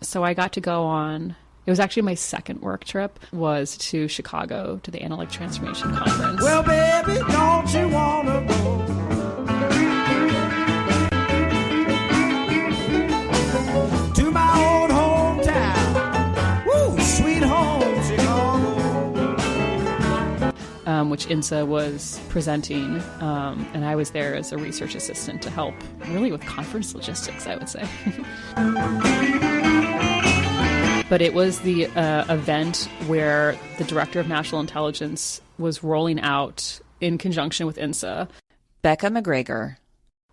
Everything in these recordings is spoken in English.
So I got to go on, it was actually my second work trip, was to Chicago to the Analytic Transformation Conference. Well, baby, don't you want to go to my old hometown? Woo, sweet home, Chicago. Which INSA was presenting, and I was there as a research assistant to help really with conference logistics, I would say. But it was the event where the Director of National Intelligence was rolling out, in conjunction with INSA, Becca McGregor,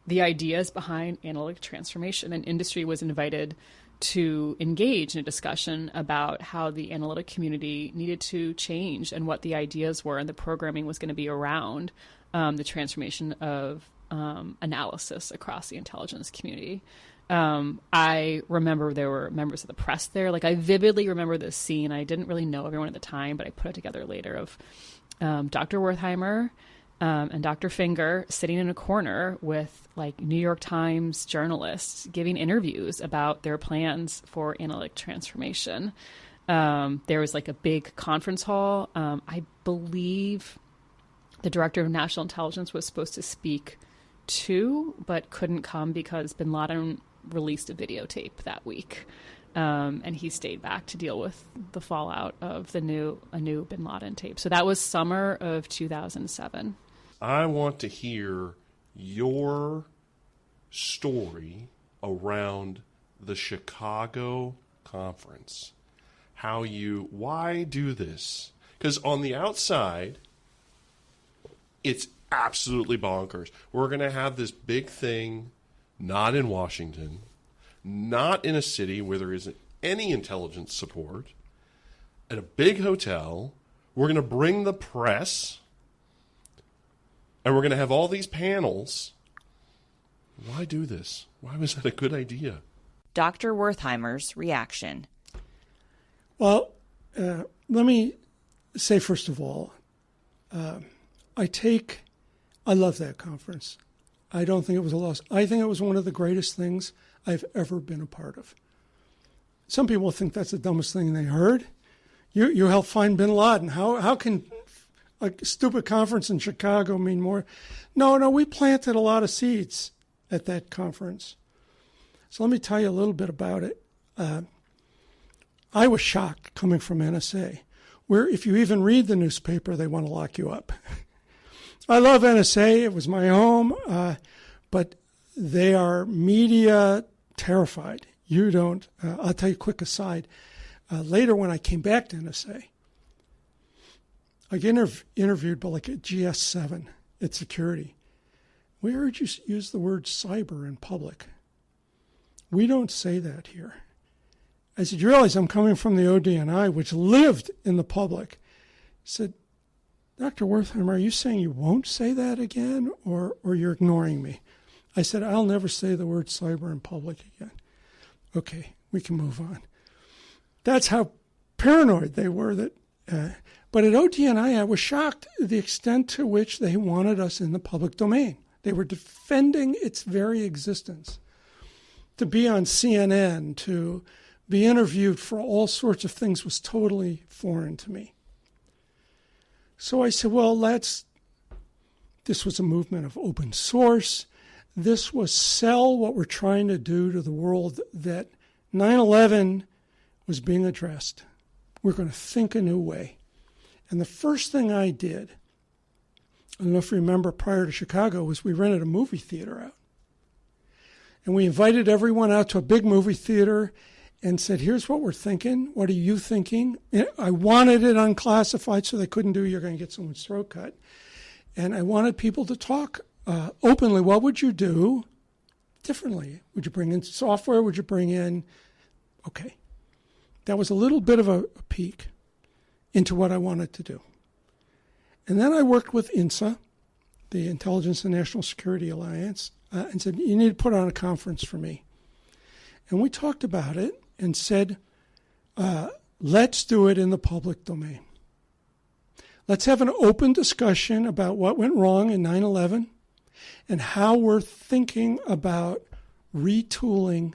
the ideas behind analytic transformation, and industry was invited to engage in a discussion about how the analytic community needed to change and what the ideas were, and the programming was going to be around the transformation of analysis across the intelligence community. I remember there were members of the press there. Like, I vividly remember this scene. I didn't really know everyone at the time, but I put it together later, of Dr. Wertheimer and Dr. Fingar sitting in a corner with like New York Times journalists giving interviews about their plans for analytic transformation. There was like a big conference hall. I believe the Director of National Intelligence was supposed to speak too, but couldn't come because bin Laden released a videotape that week. And he stayed back to deal with the fallout of a new bin Laden tape. So that was summer of 2007. I want to hear your story around the Chicago conference. Why do this? Because on the outside, it's absolutely bonkers. We're going to have this big thing, not in Washington, not in a city where there isn't any intelligence support, at a big hotel. We're going to bring the press, and we're going to have all these panels. Why do this? Why was that a good idea? Dr. Wertheimer's reaction. Well, let me say, first of all, I love that conference. I don't think it was a loss. I think it was one of the greatest things I've ever been a part of. Some people think that's the dumbest thing they heard. You helped find bin Laden. How can a stupid conference in Chicago mean more? No, we planted a lot of seeds at that conference. So let me tell you a little bit about it. I was shocked coming from NSA, where if you even read the newspaper, they want to lock you up. I love NSA. It was my home, but they are media terrified. You don't. I'll tell you a quick aside. Later, when I came back to NSA, I get interviewed by like a GS7 at security. We heard you use the word cyber in public. We don't say that here. I said, you realize I'm coming from the ODNI, which lived in the public. He said, Dr. Wertheimer, are you saying you won't say that again, or you're ignoring me? I said, I'll never say the word cyber in public again. Okay, we can move on. That's how paranoid they were. But at ODNI, I was shocked at the extent to which they wanted us in the public domain. They were defending its very existence. To be on CNN, to be interviewed for all sorts of things was totally foreign to me. So I said, well, this was a movement of open source. This was sell what we're trying to do to the world, that 9/11 was being addressed. We're going to think a new way. And the first thing I did, I don't know if you remember, prior to Chicago, was we rented a movie theater out. And we invited everyone out to a big movie theater and said, here's what we're thinking. What are you thinking? And I wanted it unclassified so they couldn't do, you're going to get someone's throat cut. And I wanted people to talk openly. What would you do differently? Would you bring in software? Would you bring in... Okay. That was a little bit of a peek into what I wanted to do. And then I worked with INSA, the Intelligence and National Security Alliance, and said, you need to put on a conference for me. And we talked about it and said, let's do it in the public domain. Let's have an open discussion about what went wrong in 9/11 and how we're thinking about retooling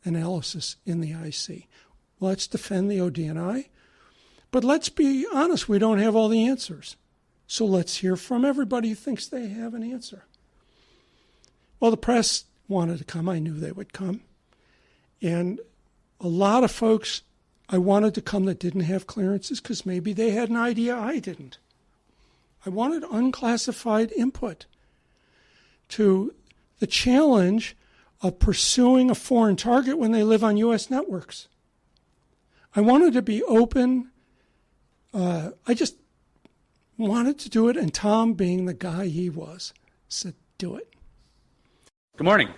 analysis in the IC. Let's defend the OD&I, but let's be honest, we don't have all the answers. So let's hear from everybody who thinks they have an answer. Well, the press wanted to come. I knew they would come. And a lot of folks I wanted to come that didn't have clearances because maybe they had an idea I didn't. I wanted unclassified input to the challenge of pursuing a foreign target when they live on U.S. networks. I wanted to be open. I just wanted to do it, and Tom, being the guy he was, said, do it. Good morning.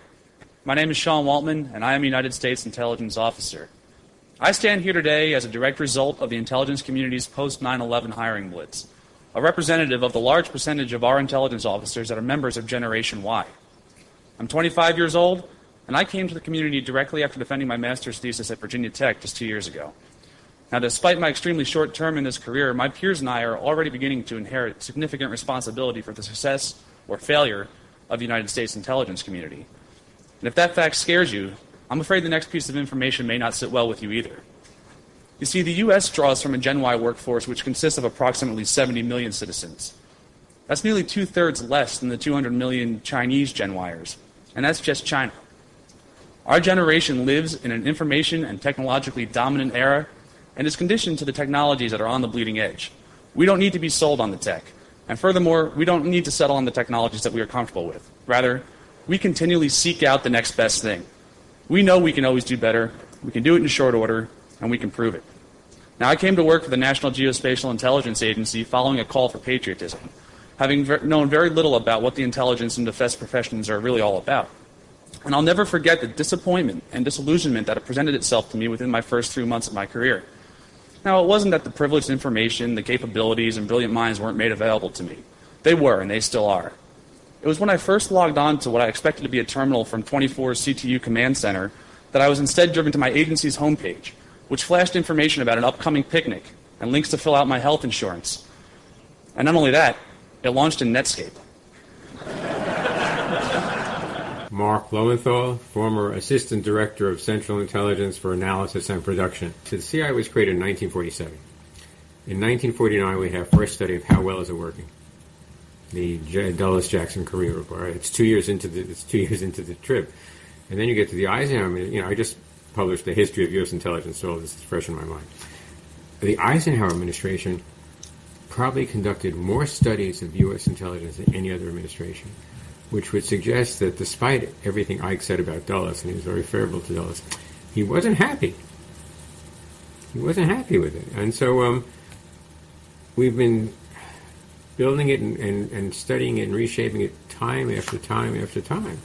My name is Sean Waltman, and I am a United States intelligence officer. I stand here today as a direct result of the intelligence community's post-9/11 hiring blitz, a representative of the large percentage of our intelligence officers that are members of Generation Y. I'm 25 years old, and I came to the community directly after defending my master's thesis at Virginia Tech just 2 years ago. Now, despite my extremely short term in this career, my peers and I are already beginning to inherit significant responsibility for the success or failure of the United States intelligence community. And if that fact scares you, I'm afraid the next piece of information may not sit well with you either. You see, the U.S. draws from a Gen Y workforce which consists of approximately 70 million citizens. That's nearly 2/3 less than the 200 million Chinese Gen Yers, and that's just China. Our generation lives in an information and technologically dominant era and is conditioned to the technologies that are on the bleeding edge. We don't need to be sold on the tech. And furthermore, we don't need to settle on the technologies that we are comfortable with. Rather, we continually seek out the next best thing. We know we can always do better, we can do it in short order, and we can prove it. Now, I came to work for the National Geospatial Intelligence Agency following a call for patriotism, having known very little about what the intelligence and defense professions are really all about. And I'll never forget the disappointment and disillusionment that presented itself to me within my first 3 months of my career. Now, it wasn't that the privileged information, the capabilities, and brilliant minds weren't made available to me. They were, and they still are. It was when I first logged on to what I expected to be a terminal from 24's CTU Command Center that I was instead driven to my agency's homepage, which flashed information about an upcoming picnic and links to fill out my health insurance. And not only that, it launched in Netscape. Mark Lowenthal, former Assistant Director of Central Intelligence for Analysis and Production. So the CIA was created in 1947. In 1949, we have first study of how well is it working. The Dulles-Jackson Korea Report. Right? It's 2 years into the trip, and then you get to the Eisenhower. I just published the history of U.S. intelligence, so this is fresh in my mind. The Eisenhower administration probably conducted more studies of U.S. intelligence than any other administration, which would suggest that despite everything Ike said about Dulles, and he was very favorable to Dulles, he wasn't happy. He wasn't happy with it. And so we've been building it and studying it and reshaping it time after time after time.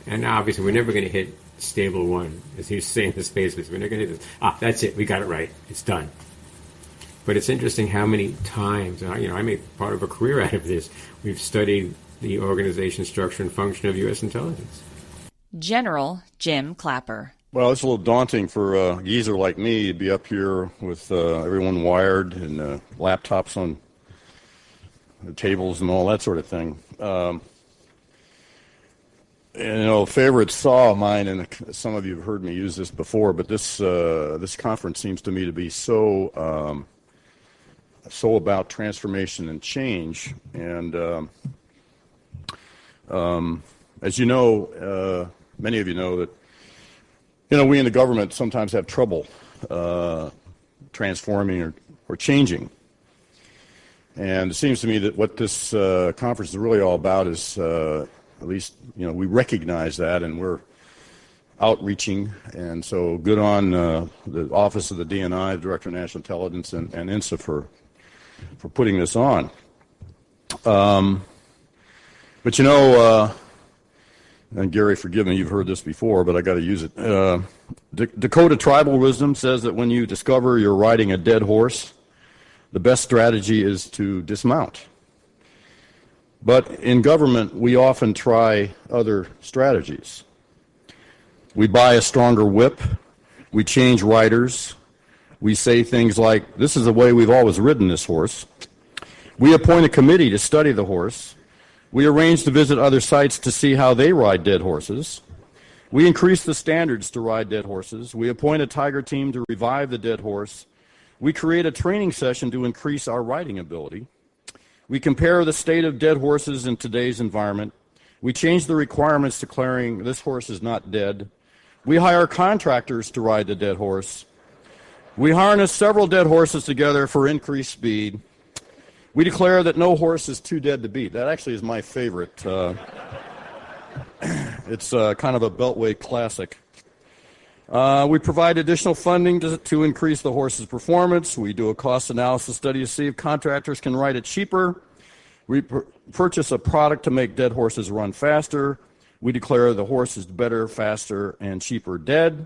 And obviously we're never going to hit stable one, as he was saying in the space base. We're never going to hit this. That's it. We got it right. It's done. But it's interesting how many times, I made part of a career out of this, we've studied the organization, structure, and function of U.S. intelligence. General Jim Clapper. Well, it's a little daunting for a geezer like me to be up here with everyone wired and laptops on the tables and all that sort of thing. Favorite saw of mine, and some of you have heard me use this before, but this conference seems to me to be so about transformation and change. And as you know, many of you know that we in the government sometimes have trouble transforming or changing. And it seems to me that what this conference is really all about is, at least, we recognize that, and we're outreaching. And so good on the Office of the DNI, the Director of National Intelligence, and INSA for putting this on. But and Gary, forgive me, you've heard this before, but I got to use it. Dakota tribal wisdom says that when you discover you're riding a dead horse, the best strategy is to dismount. But in government, we often try other strategies. We buy a stronger whip, we change riders, we say things like, this is the way we've always ridden this horse. We appoint a committee to study the horse. We arrange to visit other sites to see how they ride dead horses. We increase the standards to ride dead horses. We appoint a tiger team to revive the dead horse. We create a training session to increase our riding ability. We compare the state of dead horses in today's environment. We change the requirements declaring this horse is not dead. We hire contractors to ride the dead horse. We harness several dead horses together for increased speed. We declare that no horse is too dead to beat. That actually is my favorite. It's kind of a Beltway classic. We provide additional funding to increase the horse's performance. We do a cost analysis study to see if contractors can ride it cheaper. We purchase a product to make dead horses run faster. We declare the horse is better, faster, and cheaper dead.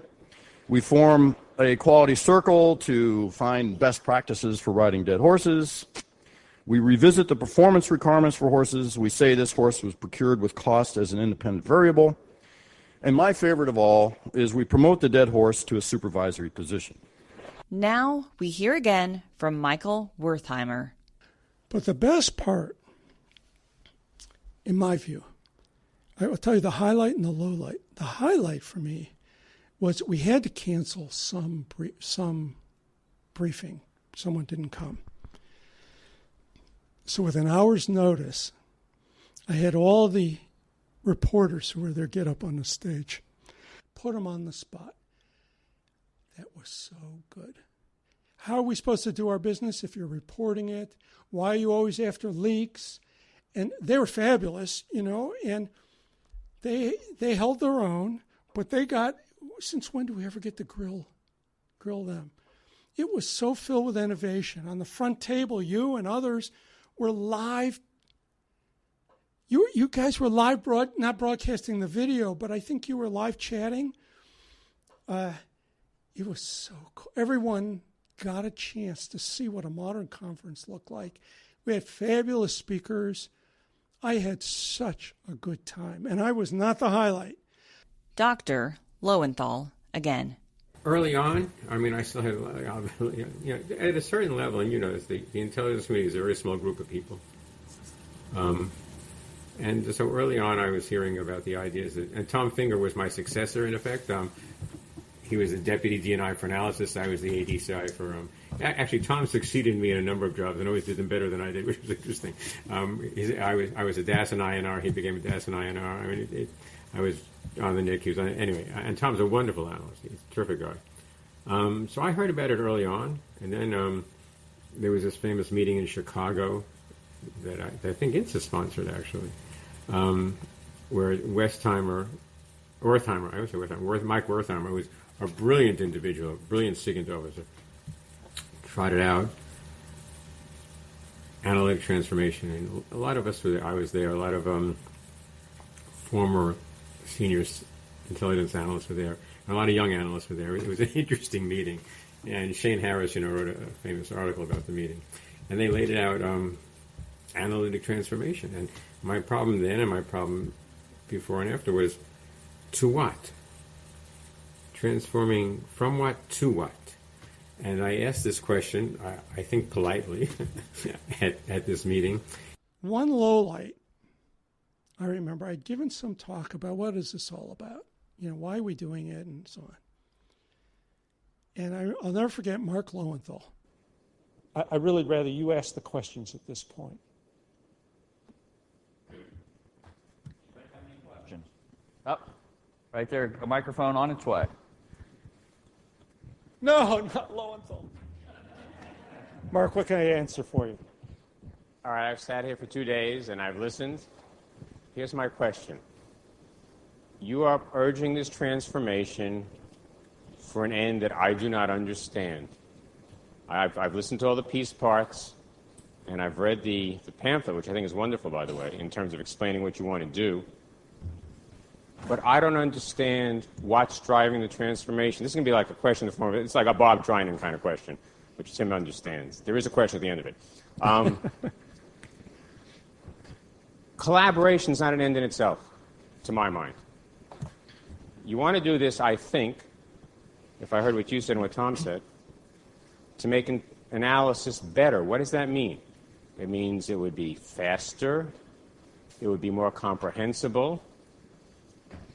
We form a quality circle to find best practices for riding dead horses. We revisit the performance requirements for horses. We say this horse was procured with cost as an independent variable. And my favorite of all is we promote the dead horse to a supervisory position. Now we hear again from Michael Wertheimer. But the best part, in my view, I will tell you the highlight and the low light. The highlight for me was we had to cancel some briefing. Someone didn't come. So with an hour's notice, I had all the reporters who were there get up on the stage, put them on the spot. That was so good. How are we supposed to do our business if you're reporting it? Why are you always after leaks? And they were fabulous, and they held their own, but they got, since when do we ever get to grill them? It was so filled with innovation. On the front table, you and others were live. You guys were live, not broadcasting the video, but I think you were live chatting. It was so cool. Everyone got a chance to see what a modern conference looked like. We had fabulous speakers. I had such a good time, and I was not the highlight. Dr. Lowenthal again. Early on, I still had, at a certain level, and the intelligence community is a very small group of people. And so early on, I was hearing about the ideas and Tom Fingar was my successor, in effect. He was the deputy DNI for analysis. I was the ADCI for. Actually, Tom succeeded me in a number of jobs and always did them better than I did, which was interesting. I was a DAS and INR. He became a DAS and INR. I was on the NIC. He was on anyway. And Tom's a wonderful analyst. He's a terrific guy. So I heard about it early on, and then there was this famous meeting in Chicago that I think INSA sponsored actually, where Mike Wertheimer was a brilliant individual, brilliant SIGINT officer. Tried it out. Analytic Transformation, and a lot of us were there. I was there. A lot of former senior intelligence analysts were there. And a lot of young analysts were there. It was an interesting meeting. And Shane Harris, wrote a famous article about the meeting. And they laid out analytic transformation. And my problem then and my problem before and after was to what? Transforming from what to what? And I asked this question, I think politely, at this meeting. One low light, I remember I'd given some talk about what is this all about? Why are we doing it and so on. And I'll never forget Mark Lowenthal. I'd really rather you ask the questions at this point. Questions? Oh, right there, a microphone on its way. No, not Lowenthal. Mark, what can I answer for you? All right, I've sat here for 2 days and I've listened. Here's my question. You are urging this transformation for an end that I do not understand. I've listened to all the piece parts, and I've read the pamphlet, which I think is wonderful, by the way, in terms of explaining what you want to do. But I don't understand what's driving the transformation. This is going to be like a question in the form of, it's like a Bob Trinan kind of question, which Tim understands. There is a question at the end of it. Collaboration is not an end in itself, to my mind. You want to do this, I think, if I heard what you said and what Tom said, to make an analysis better. What does that mean? It means it would be faster, it would be more comprehensible,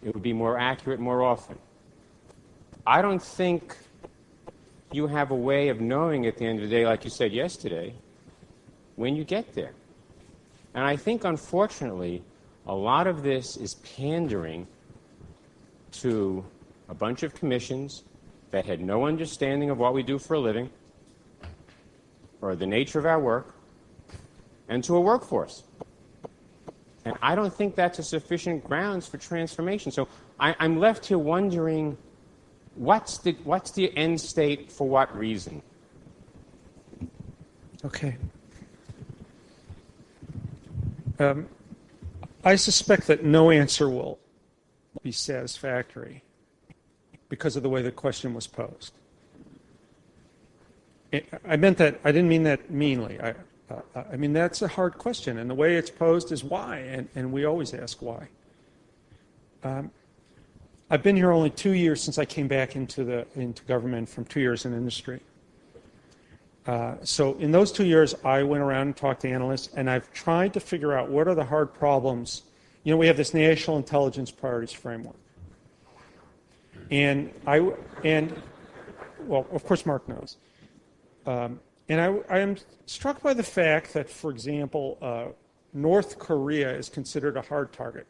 it would be more accurate more often. I don't think you have a way of knowing at the end of the day, like you said yesterday, when you get there. And I think, unfortunately, a lot of this is pandering to a bunch of commissions that had no understanding of what we do for a living or the nature of our work, and to a workforce. And I don't think that's a sufficient grounds for transformation. So I'm left here wondering, what's the end state for what reason? Okay. I suspect that no answer will be satisfactory because of the way the question was posed. I didn't mean that meanly. I mean, that's a hard question, and the way it's posed is why, and we always ask why. I've been here only 2 years since I came back into government from 2 years in industry. So in those 2 years, I went around and talked to analysts, and I've tried to figure out what are the hard problems. You know, we have this National Intelligence Priorities Framework. And well, of course, Mark knows. And I am struck by the fact that, for example, North Korea is considered a hard target.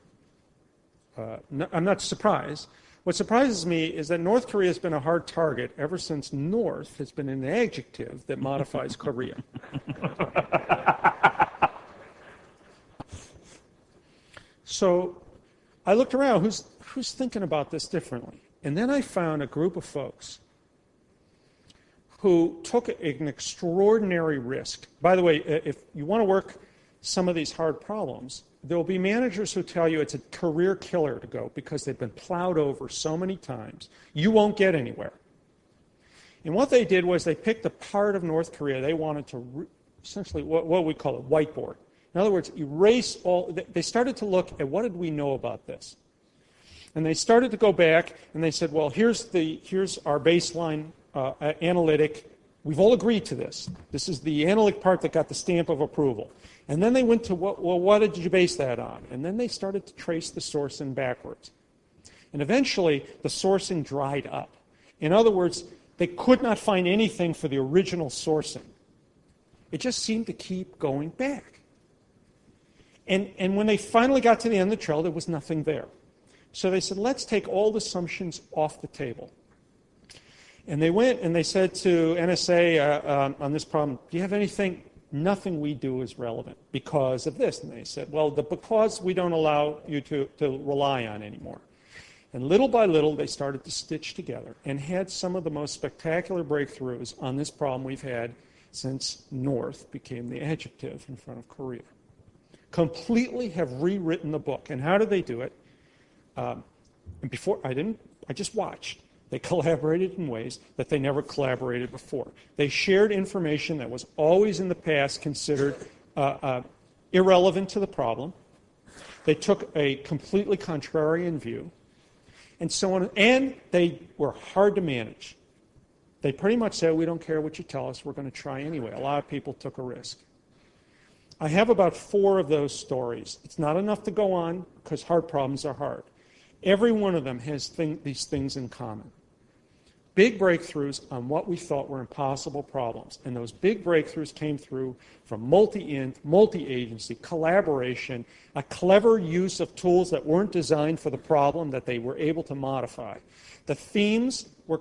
I'm not surprised. What surprises me is that North Korea has been a hard target ever since North has been an adjective that modifies Korea. So I looked around, who's thinking about this differently? And then I found a group of folks who took an extraordinary risk. By the way, if you want to work some of these hard problems, there will be managers who tell you it's a career killer to go because they've been plowed over so many times. You won't get anywhere. And what they did was they picked a part of North Korea they wanted to essentially what we call a whiteboard. In other words, erase all. They started to look at what did we know about this. And they started to go back and they said, well, here's our baseline analytic. We've all agreed to this. This is the analytic part that got the stamp of approval. And then they went to, what did you base that on? And then they started to trace the sourcing backwards. And eventually, the sourcing dried up. In other words, they could not find anything for the original sourcing. It just seemed to keep going back. And when they finally got to the end of the trail, there was nothing there. So they said, let's take all the assumptions off the table. And they went and they said to NSA on this problem, do you have anything? Nothing we do is relevant because of this. And they said, well, because we don't allow you to rely on anymore. And little by little, they started to stitch together and had some of the most spectacular breakthroughs on this problem we've had since North became the adjective in front of Korea. Completely have rewritten the book. And how did they do it? And before, I just watched. They collaborated in ways that they never collaborated before. They shared information that was always in the past considered irrelevant to the problem. They took a completely contrarian view, and so on. And they were hard to manage. They pretty much said, we don't care what you tell us, we're going to try anyway. A lot of people took a risk. I have about 4 of those stories. It's not enough to go on because hard problems are hard. Every one of them has these things in common. Big breakthroughs on what we thought were impossible problems. And those big breakthroughs came through from multi-int, multi-agency, collaboration, a clever use of tools that weren't designed for the problem that they were able to modify. The themes for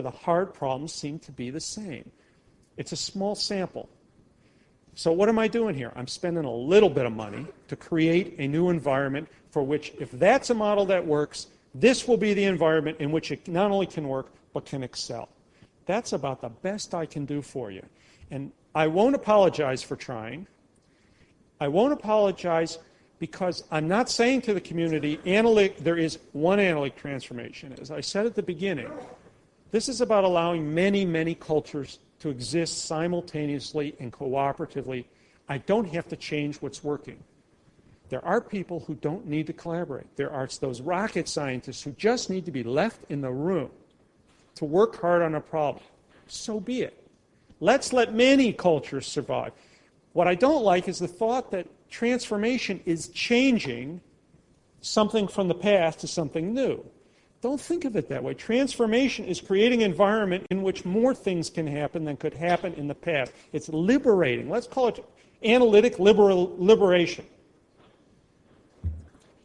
the hard problems seem to be the same. It's a small sample. So what am I doing here? I'm spending a little bit of money to create a new environment for which, if that's a model that works, this will be the environment in which it not only can work, but can excel. That's about the best I can do for you. And I won't apologize for trying. I won't apologize because I'm not saying to the community, there is one analytic transformation. As I said at the beginning, this is about allowing many, many cultures to exist simultaneously and cooperatively. I don't have to change what's working. There are people who don't need to collaborate. There are those rocket scientists who just need to be left in the room to work hard on a problem. So be it. Let's let many cultures survive. What I don't like is the thought that transformation is changing something from the past to something new. Don't think of it that way. Transformation is creating an environment in which more things can happen than could happen in the past. It's liberating. Let's call it analytic liberation.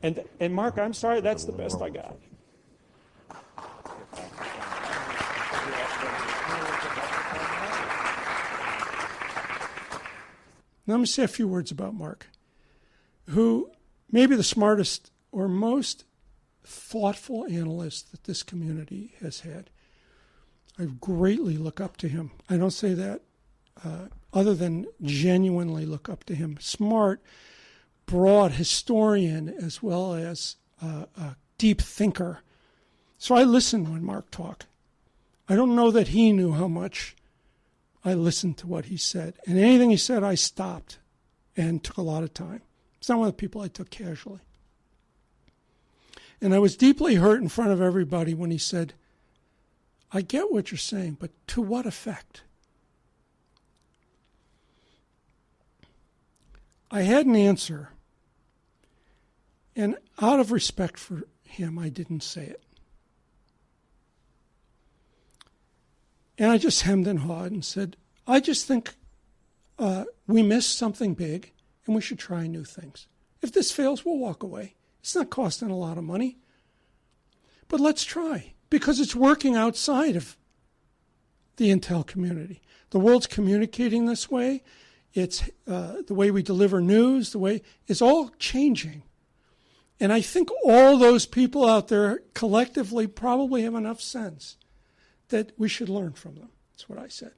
And Mark, I'm sorry, that's the best I got. Now, let me say a few words about Mark, who may be the smartest or most thoughtful analyst that this community has had. I greatly look up to him. I don't say that other than genuinely look up to him. Smart, broad historian, as well as a deep thinker. So I listen when Mark talked. I don't know that he knew how much I listened to what he said. And anything he said, I stopped and took a lot of time. It's not one of the people I took casually. And I was deeply hurt in front of everybody when he said, I get what you're saying, but to what effect? I had an answer, and out of respect for him, I didn't say it. And I just hemmed and hawed and said, I just think we missed something big and we should try new things. If this fails, we'll walk away. It's not costing a lot of money. But let's try, because it's working outside of the Intel community. The world's communicating this way. It's the way we deliver news, the way it's all changing. And I think all those people out there collectively probably have enough sense that we should learn from them. That's what I said.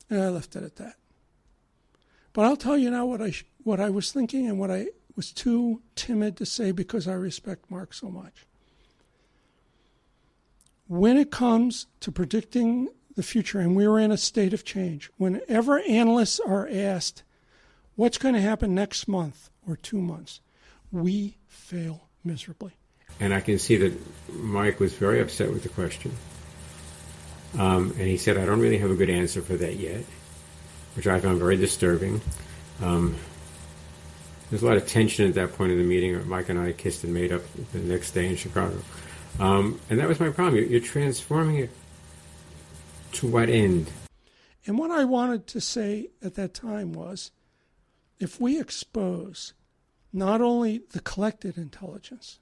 And I left it at that. But I'll tell you now what I was thinking and what I was too timid to say because I respect Mark so much. When it comes to predicting the future, and we were in a state of change, whenever analysts are asked what's going to happen next month or 2 months, we fail miserably. And I can see that Mike was very upset with the question. And he said, I don't really have a good answer for that yet, which I found very disturbing. There's a lot of tension at that point in the meeting. Mike and I kissed and made up the next day in Chicago. And that was my problem. You're transforming it to what end? And what I wanted to say at that time was, if we expose not only the collected intelligence,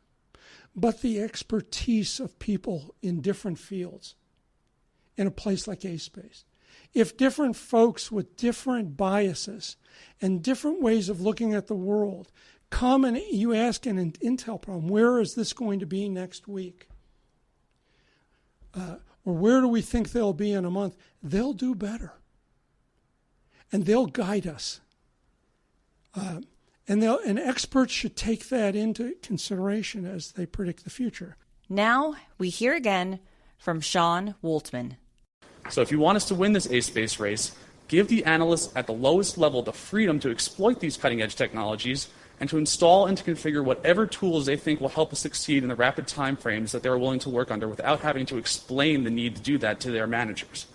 but the expertise of people in different fields in a place like A-Space, if different folks with different biases and different ways of looking at the world come and you ask an Intel problem, where is this going to be next week? Or where do we think they'll be in a month? They'll do better. And they'll guide us. And experts should take that into consideration as they predict the future. Now we hear again from Sean Waltman. So if you want us to win this A-Space race, give the analysts at the lowest level the freedom to exploit these cutting-edge technologies and to install and to configure whatever tools they think will help us succeed in the rapid time frames that they're willing to work under without having to explain the need to do that to their managers.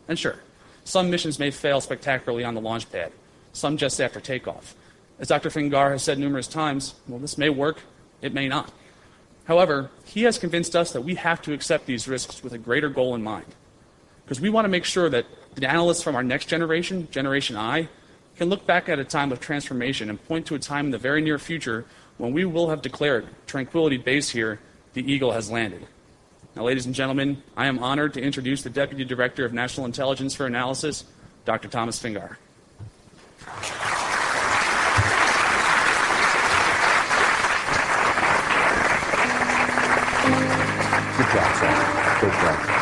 And sure, some missions may fail spectacularly on the launch pad, some just after takeoff. As Dr. Fingar has said numerous times, well, this may work, it may not. However, he has convinced us that we have to accept these risks with a greater goal in mind, because we want to make sure that the analysts from our next generation, Generation I, can look back at a time of transformation and point to a time in the very near future when we will have declared Tranquility Base here, the Eagle has landed. Now, ladies and gentlemen, I am honored to introduce the Deputy Director of National Intelligence for Analysis, Dr. Thomas Fingar. Good job, Sam. Good job.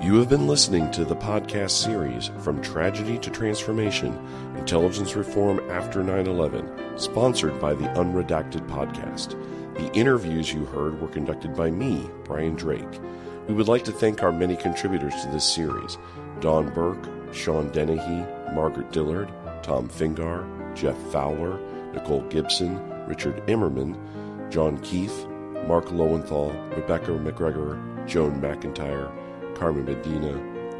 You have been listening to the podcast series From Tragedy to Transformation, Intelligence Reform After 9/11, sponsored by the Unredacted Podcast. The interviews you heard were conducted by me, Brian Drake. We would like to thank our many contributors to this series: Don Burke, Sean Dennehy, Margaret Dillard, Tom Fingar, Jeff Fowler, Nicole Gibson, Richard Immerman, John Keefe, Mark Lowenthal, Rebecca McGregor, Joan McIntyre, Carmen Medina,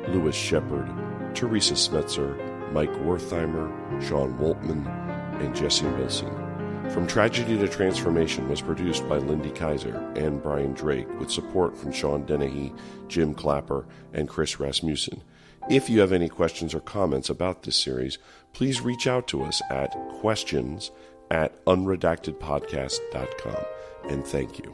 Louis Shepard, Teresa Smetzer, Mike Wertheimer, Sean Woltman, and Jesse Wilson. From Tragedy to Transformation was produced by Lindy Kaiser and Brian Drake, with support from Sean Dennehy, Jim Clapper, and Chris Rasmussen. If you have any questions or comments about this series, please reach out to us at questions@unredactedpodcast.com. And thank you.